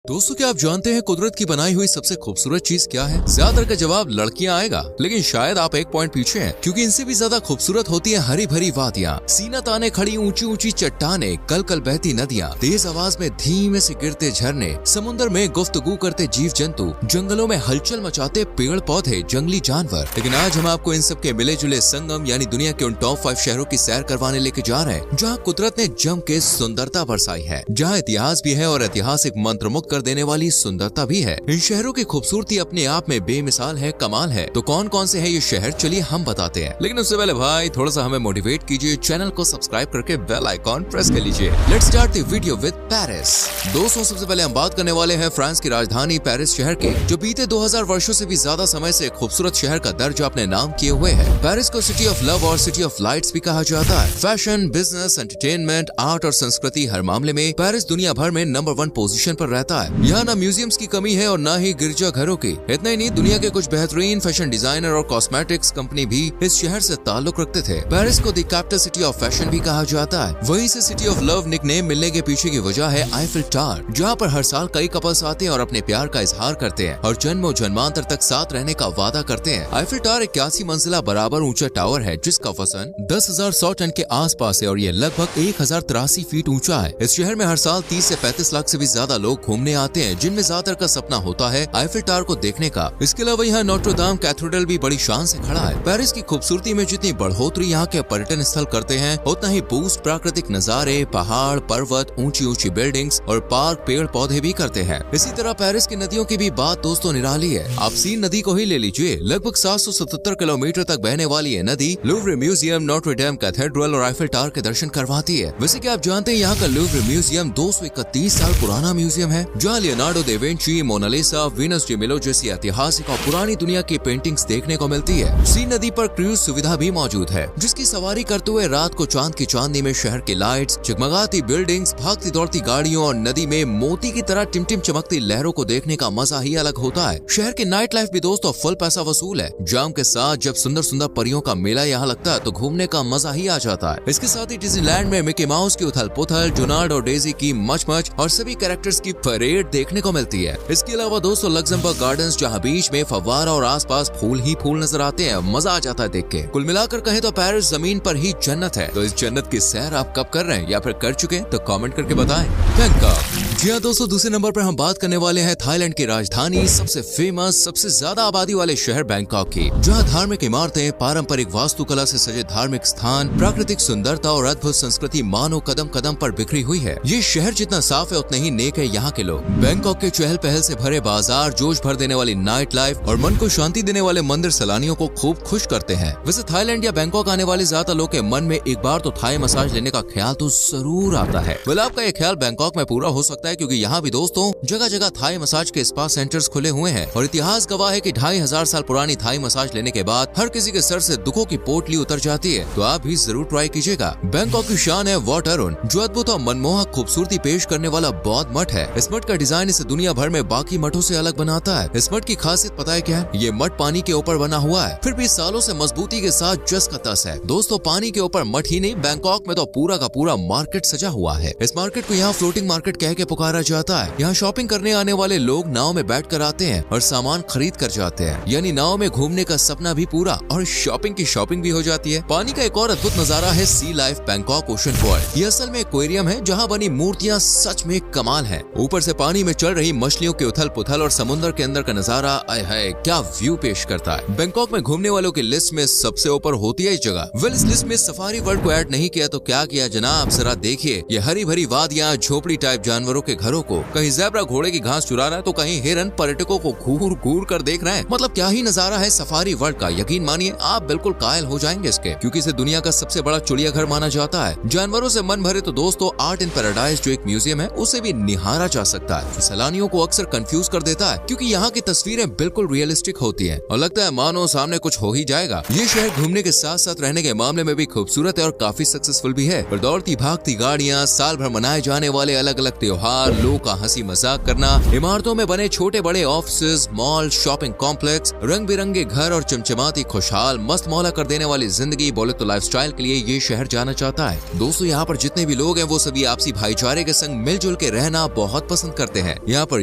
दोस्तों, क्या आप जानते हैं कुदरत की बनाई हुई सबसे खूबसूरत चीज क्या है? ज्यादातर का जवाब लड़कियां आएगा, लेकिन शायद आप एक पॉइंट पीछे हैं, क्योंकि इनसे भी ज्यादा खूबसूरत होती है हरी भरी वादियां, सीना ताने खड़ी ऊंची ऊंची चट्टाने, कल कल बहती नदियां, तेज आवाज में धीमे से गिरते झरने, समुद्र में गुफ्तगू करते जीव जंतु, जंगलों में हलचल मचाते पेड़ पौधे, जंगली जानवर। लेकिन आज हम आपको इन सब के मिले जुले संगम यानी दुनिया के उन टॉप 5 शहरों की सैर करवाने लेके जा रहे हैं, जहाँ कुदरत ने जम के सुंदरता बरसाई है, जहाँ इतिहास भी है और ऐतिहासिक मंत्रमुग्ध कर देने वाली सुंदरता भी है। इन शहरों की खूबसूरती अपने आप में बेमिसाल है, कमाल है। तो कौन कौन से है ये शहर, चलिए हम बताते हैं। लेकिन उससे पहले भाई थोड़ा सा हमें मोटिवेट कीजिए, चैनल को सब्सक्राइब करके बेल आइकॉन प्रेस कर लीजिए। Let's start the video with Paris. दोस्तों, सबसे पहले हम बात करने वाले हैं फ्रांस की राजधानी पेरिस शहर के, जो बीते 2000 वर्षों से भी ज्यादा समय से खूबसूरत शहर का दर्जा अपने नाम किए हुए है। पेरिस को सिटी ऑफ लव और सिटी ऑफ लाइट्स भी कहा जाता है। फैशन, बिजनेस, एंटरटेनमेंट, आर्ट और संस्कृति हर मामले में पेरिस दुनिया भर में नंबर 1 पोजीशन पर रहता है। यहाँ न म्यूजियम्स की कमी है और न ही गिरजा घरों की। इतना ही नहीं, दुनिया के कुछ बेहतरीन फैशन डिजाइनर और कॉस्मेटिक्स कंपनी भी इस शहर से ताल्लुक रखते थे। पेरिस को the capital city of fashion भी कहा जाता है। वहीं से सिटी ऑफ लव निकनेम मिलने के पीछे की वजह है आईफिल टावर, जहाँ पर हर साल कई कपल्स आते हैं और अपने प्यार का इजहार करते हैं और जन्मों जन्मांतर तक साथ रहने का वादा करते हैं। आईफिल टावर 81 मंजिला बराबर ऊंचा टावर है, जिसका वजन 10,100 टन के आसपास है और ये लगभग 1083 फीट ऊंचा है। इस शहर में हर साल 30 से 35 लाख से भी ज्यादा लोग घूमने आते हैं, जिनमें ज्यादातर का सपना होता है आईफिल टावर को देखने का। इसके अलावा यहाँ नोट्रे दाम कैथेड्रल भी बड़ी शान से खड़ा है। पेरिस की खूबसूरती में जितनी बढ़ोतरी यहाँ के पर्यटन स्थल करते हैं, उतना ही बूस्ट प्राकृतिक नजारे, पहाड़, पर्वत, ऊंची ऊंची बिल्डिंग्स और पार्क, पेड़ पौधे भी करते हैं। इसी तरह पेरिस की नदियों की भी बात दोस्तों निराली है। आप सीन नदी को ही ले लीजिए, लगभग 777 किलोमीटर तक बहने वाली ये नदी लूव्रे म्यूजियम, नोट्रे दाम कैथेड्रल और आईफिल टावर के दर्शन करवाती है। वैसे क्या आप जानते हैं यहाँ का लूव्रे म्यूजियम 231 साल पुराना म्यूजियम है, जहाँ Leonardo da Vinci, Mona Lisa, Venus D मिलो जैसी ऐतिहासिक और पुरानी दुनिया की पेंटिंग्स देखने को मिलती है। सी नदी पर क्रूज सुविधा भी मौजूद है, जिसकी सवारी करते हुए रात को चांद की चांदनी में शहर की लाइट्स, जगमगाती बिल्डिंग्स, भागती दौड़ती गाड़ियों और नदी में मोती की तरह टिमटिम चमकती लहरों को देखने का मजा ही अलग होता है। शहर की नाइट लाइफ भी दोस्तों फुल पैसा वसूल है। जाम के साथ जब सुंदर सुंदर परियों का मेला यहाँ लगता है तो घूमने का मजा ही आ जाता है। इसके साथ ही डिज्नीलैंड में मिकी माउस की उथल पुथल, डोनाल्ड और डेजी की मच मच और सभी कैरेक्टर्स की परेड देखने को मिलती है। इसके अलावा दोस्तों लक्समबर्ग गार्डन्स, जहाँ बीच में फव्वारा और आसपास फूल ही फूल नजर आते हैं, मजा आ जाता है देख के। कुल मिलाकर कहें तो पेरिस जमीन पर ही जन्नत है। तो इस जन्नत की सैर आप कब कर रहे हैं या फिर कर चुके हैं, तो कमेंट करके बताएं। बैंकॉक। जी हाँ दोस्तों, दूसरे नंबर पर हम बात करने वाले हैं थाईलैंड की राजधानी, सबसे फेमस, सबसे ज्यादा आबादी वाले शहर बैंकॉक की, जहाँ धार्मिक इमारतें, पारंपरिक वास्तुकला से सजे धार्मिक स्थान, प्राकृतिक सुंदरता और अद्भुत संस्कृति मानो कदम कदम पर बिखरी हुई है। ये शहर जितना साफ है उतने ही नेक है यहाँ के लोग। बैंकॉक के चहल पहल से भरे बाजार, जोश भर देने वाली नाइट लाइफ और मन को शांति देने वाले मंदिर सैलानियों को खूब खुश करते हैं। वैसे थाईलैंड या बैंकॉक आने वाले ज्यादा लोग के मन में एक बार तो थाई मसाज लेने का ख्याल तो जरूर आता है। वेल, आपका ये ख्याल बैंकॉक में पूरा हो सकता है, क्योंकि यहाँ भी दोस्तों जगह जगह थाई मसाज के स्पा सेंटर्स खुले हुए हैं और इतिहास गवाह है कि 2500 साल पुरानी थाई मसाज लेने के बाद हर किसी के सर से दुखों की पोटली उतर जाती है। तो आप भी जरूर ट्राई कीजिएगा। बैंकॉक की शान है वाट अरुण, जो अद्भुत और मनमोहक खूबसूरती पेश करने वाला बौद्ध मठ है। इस मठ का डिजाइन इसे दुनिया भर में बाकी मठों से अलग बनाता है। इस मठ की खासियत पता है क्या है? ये मठ पानी के ऊपर बना हुआ है, फिर भी सालों से मजबूती के साथ जस का तस है। दोस्तों, पानी के ऊपर मठ ही नहीं, बैंकॉक में तो पूरा का पूरा मार्केट सजा हुआ है। इस मार्केट को यहाँ फ्लोटिंग मार्केट कह के पुकारा जाता है। यहाँ शॉपिंग करने आने वाले लोग नाव में बैठ कर आते हैं और सामान खरीद कर जाते हैं, यानी नाव में घूमने का सपना भी पूरा और शॉपिंग की शॉपिंग भी हो जाती है। पानी का एक और अद्भुत नजारा है सी लाइफ बैंकॉक ओशन वर्ल्ड। ये असल में एक्वेरियम है, जहाँ बनी मूर्तियाँ सच में कमाल है। ऊपर से पानी में चल रही मछलियों के उथल पुथल और समुद्र के अंदर का नजारा, आय हाय क्या व्यू पेश करता है। बैंकॉक में घूमने वालों की लिस्ट में सबसे ऊपर होती है इस जगह। वेल, इस लिस्ट में सफारी वर्ल्ड को ऐड नहीं किया तो क्या किया जनाब, जरा देखिए ये हरी भरी वादियाँ, झोपड़ी टाइप जानवरों के घरों को, कहीं ज़ेब्रा घोड़े की घास चुरा रहा है तो कहीं हिरन पर्यटकों को घूर घूर कर देख रहे हैं। मतलब क्या ही नजारा है सफारी वर्ल्ड का। यकीन मानिए आप बिल्कुल कायल हो जाएंगे इसके, क्योंकि इसे दुनिया का सबसे बड़ा चिड़ियाघर माना जाता है। जानवरों से मन भरे तो दोस्तों आर्ट इन पैराडाइज जो एक म्यूजियम है, उसे भी निहारा जा सकता है, जो सैलानियों को अक्सर कंफ्यूज कर देता है, क्योंकि यहाँ की तस्वीरें बिल्कुल रियलिस्टिक होती है और लगता है मानो सामने कुछ हो ही जाएगा। ये शहर घूमने के साथ साथ रहने के मामले में भी खूबसूरत है और काफी सक्सेसफुल भी है। और दौड़ती भागती गाड़ियाँ, साल भर मनाए जाने वाले अलग अलग त्योहार, बार लोग का हंसी मजाक करना, इमारतों में बने छोटे बड़े ऑफिसेज, मॉल, शॉपिंग कॉम्प्लेक्स, रंग बिरंगे घर और चमचमाती खुशहाल मस्त मौला कर देने वाली जिंदगी बोले तो लाइफस्टाइल के लिए ये शहर जाना चाहता है। दोस्तों यहाँ पर जितने भी लोग हैं वो सभी आपसी भाईचारे के संग मिलजुल के रहना बहुत पसंद करते हैं। यहाँ पर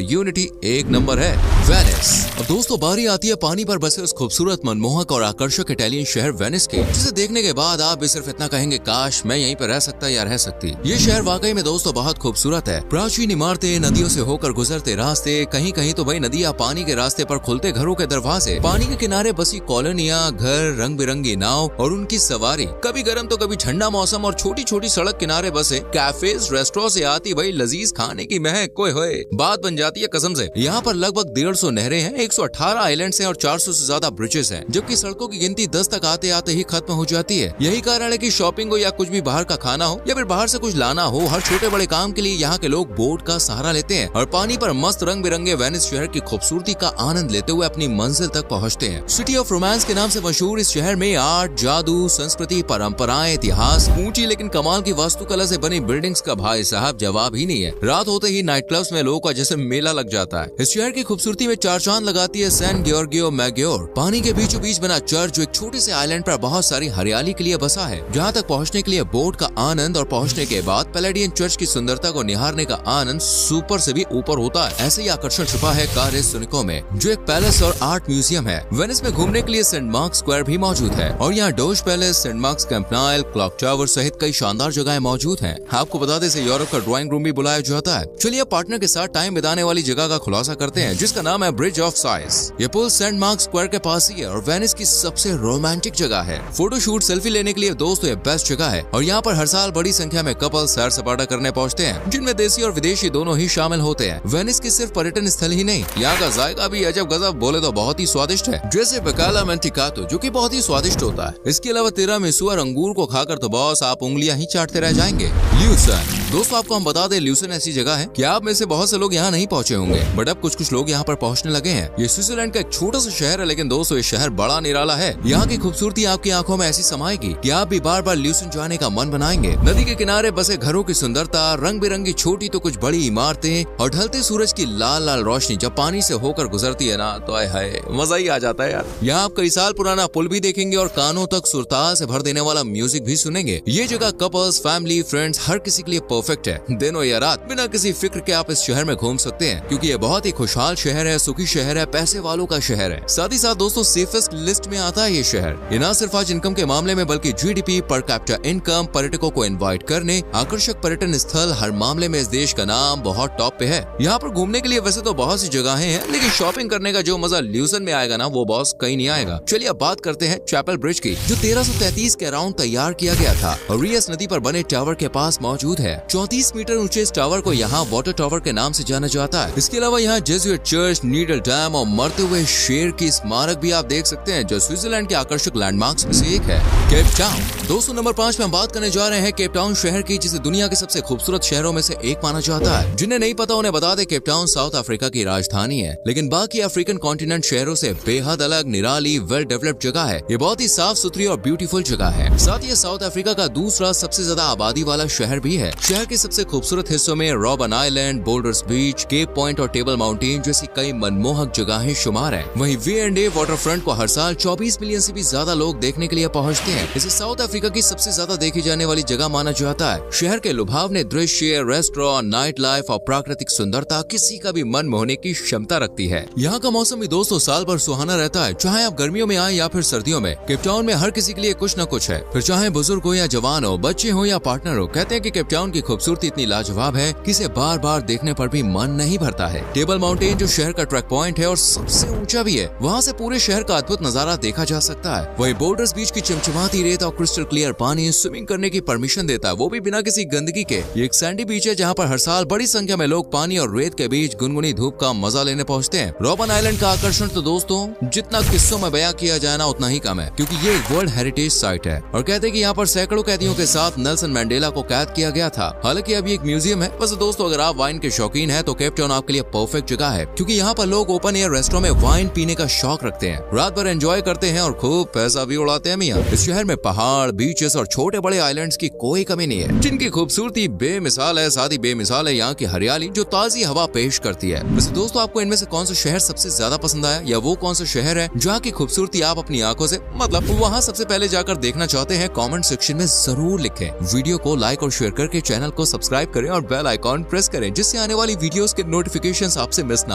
यूनिटी एक नंबर है। वेनिस। अब दोस्तों बारी आती है पानी पर बसे उस खूबसूरत, मनमोहक और आकर्षक इटालियन शहर वेनिस के, जिसे देखने के बाद आप भी सिर्फ इतना कहेंगे काश मैं यहीं पर रह सकता या रह सकती। ये शहर वाकई में दोस्तों बहुत खूबसूरत है। प्राचीन इमारतें, नदियों से होकर गुजरते रास्ते, कहीं कहीं तो भाई नदियाँ पानी के रास्ते पर खुलते घरों के दरवाजे, पानी के किनारे बसी कॉलोनियाँ, घर, रंग बिरंगी नाव और उनकी सवारी, कभी गर्म तो कभी ठंडा मौसम और छोटी छोटी सड़क किनारे बसे कैफेज, रेस्टोरेंट से आती भाई लजीज खाने की महक, कोई होए बात बन जाती है कसम से। यहाँ पर लगभग 150 नहरें हैं, 118 आइलैंड्स हैं और 400 से ज्यादा ब्रिजेस हैं, जबकि सड़कों की गिनती 10 तक आते आते ही खत्म हो जाती है। यही कारण है कि शॉपिंग हो या कुछ भी बाहर का खाना हो या फिर बाहर से कुछ लाना हो, हर छोटे बड़े काम के लिए यहाँ के लोग बोट का सहारा लेते हैं और पानी पर मस्त रंग बिरंगे वेनिस शहर की खूबसूरती का आनंद लेते हुए अपनी मंजिल तक पहुँचते हैं। सिटी ऑफ रोमांस के नाम से मशहूर इस शहर में आर्ट, जादू, संस्कृति, परंपराएं, इतिहास, ऊंची लेकिन कमाल की वास्तुकला से बनी बिल्डिंग्स का भाई साहब जवाब ही नहीं है। रात होते ही नाइट क्लब्स में लोगों का जैसे मेला लग जाता है। इस शहर की खूबसूरती में चार चांद लगाती है सैन गियोर्गियो मैग्योर, पानी के बीचों बीच बना चर्च जो एक छोटे से आइलैंड पर बहुत सारी हरियाली के लिए बसा है, जहाँ तक पहुँचने के लिए बोट का आनंद और पहुँचने के बाद पैलेडियन चर्च की सुंदरता को निहारने का आनंद सुपर से भी ऊपर होता है। ऐसे ही आकर्षण छुपा है कार्य सुनिको में, जो एक पैलेस और आर्ट म्यूजियम है। वेनिस में घूमने के लिए सेंट मार्क्स स्क्वायर भी मौजूद है और यहाँ Doge's Palace, Saint Mark's Campanile, clock tower सहित कई शानदार जगहें मौजूद हैं। आपको बता दें इसे यूरोप का ड्राइंग रूम भी बुलाया जाता है। चलिए पार्टनर के साथ टाइम बिताने वाली जगह का खुलासा करते हैं, जिसका नाम है ब्रिज ऑफ साइज। ये पुल सेंट मार्क्स स्क्वायर के पास ही है और वेनिस की सबसे रोमांटिक जगह है। फोटोशूट, सेल्फी लेने के लिए दोस्तों ये बेस्ट जगह है और यहाँ पर हर साल बड़ी संख्या में कपल सैर सपाटा करने पहुँचते हैं, जिनमें देसी और विदेशी दोनों ही शामिल होते हैं। वेनिस की सिर्फ पर्यटन स्थल ही नहीं, यहाँ का जायका भी अजब गजब बोले तो बहुत ही स्वादिष्ट है, जैसे बकाला मेंटिकातो जो कि बहुत ही स्वादिष्ट होता है। इसके अलावा तिरामिसू और अंगूर को खाकर तो बॉस आप उंगलियां ही चाटते रह जाएंगे। ल्यूसन। दोस्तों आपको हम बता दें ल्यूसन ऐसी जगह है कि आप में से बहुत से लोग यहाँ नहीं पहुँचे होंगे, बट अब कुछ लोग यहाँ पर पहुँचने लगे हैं। ये स्विट्जरलैंड का एक छोटा सा शहर है, लेकिन दोस्तों ये शहर बड़ा निराला है। यहाँ की खूबसूरती आपकी आंखों में ऐसी समाएगी कि आप भी बार बार ल्यूसन जाने का मन बनाएंगे। नदी के किनारे बसे घरों की सुंदरता, रंग बिरंगी छोटी तो कुछ बड़ी इमारतें और ढलते सूरज की लाल लाल रोशनी जब पानी से होकर गुजरती है ना, तो आए मजा ही आ जाता है यार। यहाँ आप कई साल पुराना पुल भी देखेंगे और कानों तक सुरताल से भर देने वाला म्यूजिक भी सुनेंगे। ये जगह कपल्स, फैमिली, फ्रेंड्स हर किसी के लिए परफेक्ट है। दिनों या रात बिना किसी फिक्र के आप इस शहर में घूम सकते हैं, क्योंकि ये बहुत ही खुशहाल शहर है, सुखी शहर है, पैसे वालों का शहर है। साथ ही साथ दोस्तों सेफेस्ट लिस्ट में आता है ये शहर। ये न सिर्फ आज इनकम के मामले में बल्कि जीडीपी, पर कैपिटा इनकम, पर्यटकों को इन्वाइट करने, आकर्षक पर्यटन स्थल हर मामले में इस देश का नाम बहुत टॉप पे है। यहाँ पर घूमने के लिए वैसे तो बहुत सी जगहें हैं, लेकिन शॉपिंग करने का जो मजा ल्यूसन में आएगा ना, वो बॉस कहीं नहीं आएगा। चलिए अब बात करते हैं चैपल ब्रिज की, जो 1333 के अराउंड तैयार किया गया था और रियस नदी पर बने टावर के पास मौजूद है। 34 मीटर ऊंचे इस टावर को यहाँ वाटर टावर के नाम से जाना जाता है। इसके अलावा यहाँ जेजुइट चर्च, नीडल डैम और मरते हुए शेर की स्मारक भी आप देख सकते हैं, जो स्विट्जरलैंड के आकर्षक लैंडमार्क्स में से एक है। Cape Town. दोस्तों नंबर 5 में हम बात करने जा रहे हैं केप टाउन शहर की, जिसे दुनिया के सबसे खूबसूरत शहरों में से एक माना जाता है। जिन्हें नहीं पता उन्हें बता दे, केप टाउन साउथ अफ्रीका की राजधानी है, लेकिन बाकी अफ्रीकन कॉन्टिनेंट शहरों से बेहद अलग, निराली, वेल डेवलप्ड जगह है। ये बहुत ही साफ सुथरी और ब्यूटीफुल जगह है। साथ ही साउथ अफ्रीका का दूसरा सबसे ज्यादा आबादी वाला शहर भी है। शहर के सबसे खूबसूरत हिस्सों में रॉबन आइलैंड, बोल्डर्स बीच, केप पॉइंट और टेबल माउंटेन जैसी कई मनमोहक जगहें शुमार हैं। वहीं V&A वाटर फ्रंट को हर साल 24 मिलियन से भी ज्यादा लोग देखने के लिए पहुंचते हैं। इसे साउथ अफ्रीका की सबसे ज्यादा देखी जाने वाली जगह माना जाता है। शहर के लुभावने दृश्य, रेस्टोरेंट, नाइट लाइफ और प्राकृतिक सुंदरता किसी का भी मन मोहने की क्षमता रखती है। यहाँ का मौसम भी दोस्तों साल भर सुहाना रहता है, चाहे आप गर्मियों में आए या फिर सर्दियों में। केप टाउन में हर किसी के लिए कुछ न कुछ है, फिर चाहे बुजुर्ग हो या जवान हो, बच्चे हो या पार्टनर हो। कहते हैं कि केप टाउन की खूबसूरती इतनी लाजवाब है कि इसे बार बार देखने पर भी मन नहीं भरता है। टेबल माउंटेन जो शहर का ट्रैक पॉइंट है और सबसे ऊंचा भी है, वहाँ से पूरे शहर का अद्भुत नजारा देखा जा सकता है। वही बोल्डर्स बीच की चमचमाती रेत और क्रिस्टल क्लियर पानी स्विमिंग करने की परमिशन देता है, वो भी बिना किसी गंदगी के। ये एक सैंडी बीच है जहाँ पर हर साल बड़ी संख्या में लोग पानी और रेत के बीच गुनगुनी धूप का मजा लेने पहुँचते हैं। रॉबन आइलैंड का आकर्षण तो दोस्तों जितना किस्सों में बयां किया जाए ना उतना ही कम है, क्योंकि ये एक वर्ल्ड हेरिटेज साइट है और कहते हैं कि यहाँ पर सैकड़ों कैदियों के साथ नेल्सन मैंडेला को कैद किया गया था। हालांकि अभी एक म्यूजियम है। वैसे दोस्तों अगर आप वाइन के शौकीन हैं तो केप टाउन आपके लिए परफेक्ट जगह है, क्योंकि यहाँ पर लोग ओपन एयर रेस्टोरेंट में वाइन पीने का शौक रखते हैं, रात भर एंजॉय करते हैं और खूब पैसा भी उड़ाते हैं मियां। इस शहर में पहाड़, बीचेस और छोटे बड़े आइलैंड्स की कोई कमी नहीं है, जिनकी खूबसूरती बेमिसाल है। साथ ही बेमिसाल है यहाँ की हरियाली जो ताजी हवा पेश करती है। वैसे दोस्तों, आपको इनमें से कौन सा शहर सबसे ज्यादा पसंद आया, या वो कौन सा शहर है जहाँ की खूबसूरती आप अपनी आंखों से मतलब वहाँ सबसे पहले जाकर देखना चाहते हैं? कमेंट सेक्शन में जरूर लिखें। वीडियो को लाइक और शेयर करके चैनल को सब्सक्राइब करें और बेल आइकॉन प्रेस करें, जिससे आने वाली वीडियोस के नोटिफिकेशंस आपसे मिस ना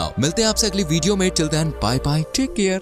हो। मिलते हैं आपसे अगली वीडियो में। Till then bye bye, take care.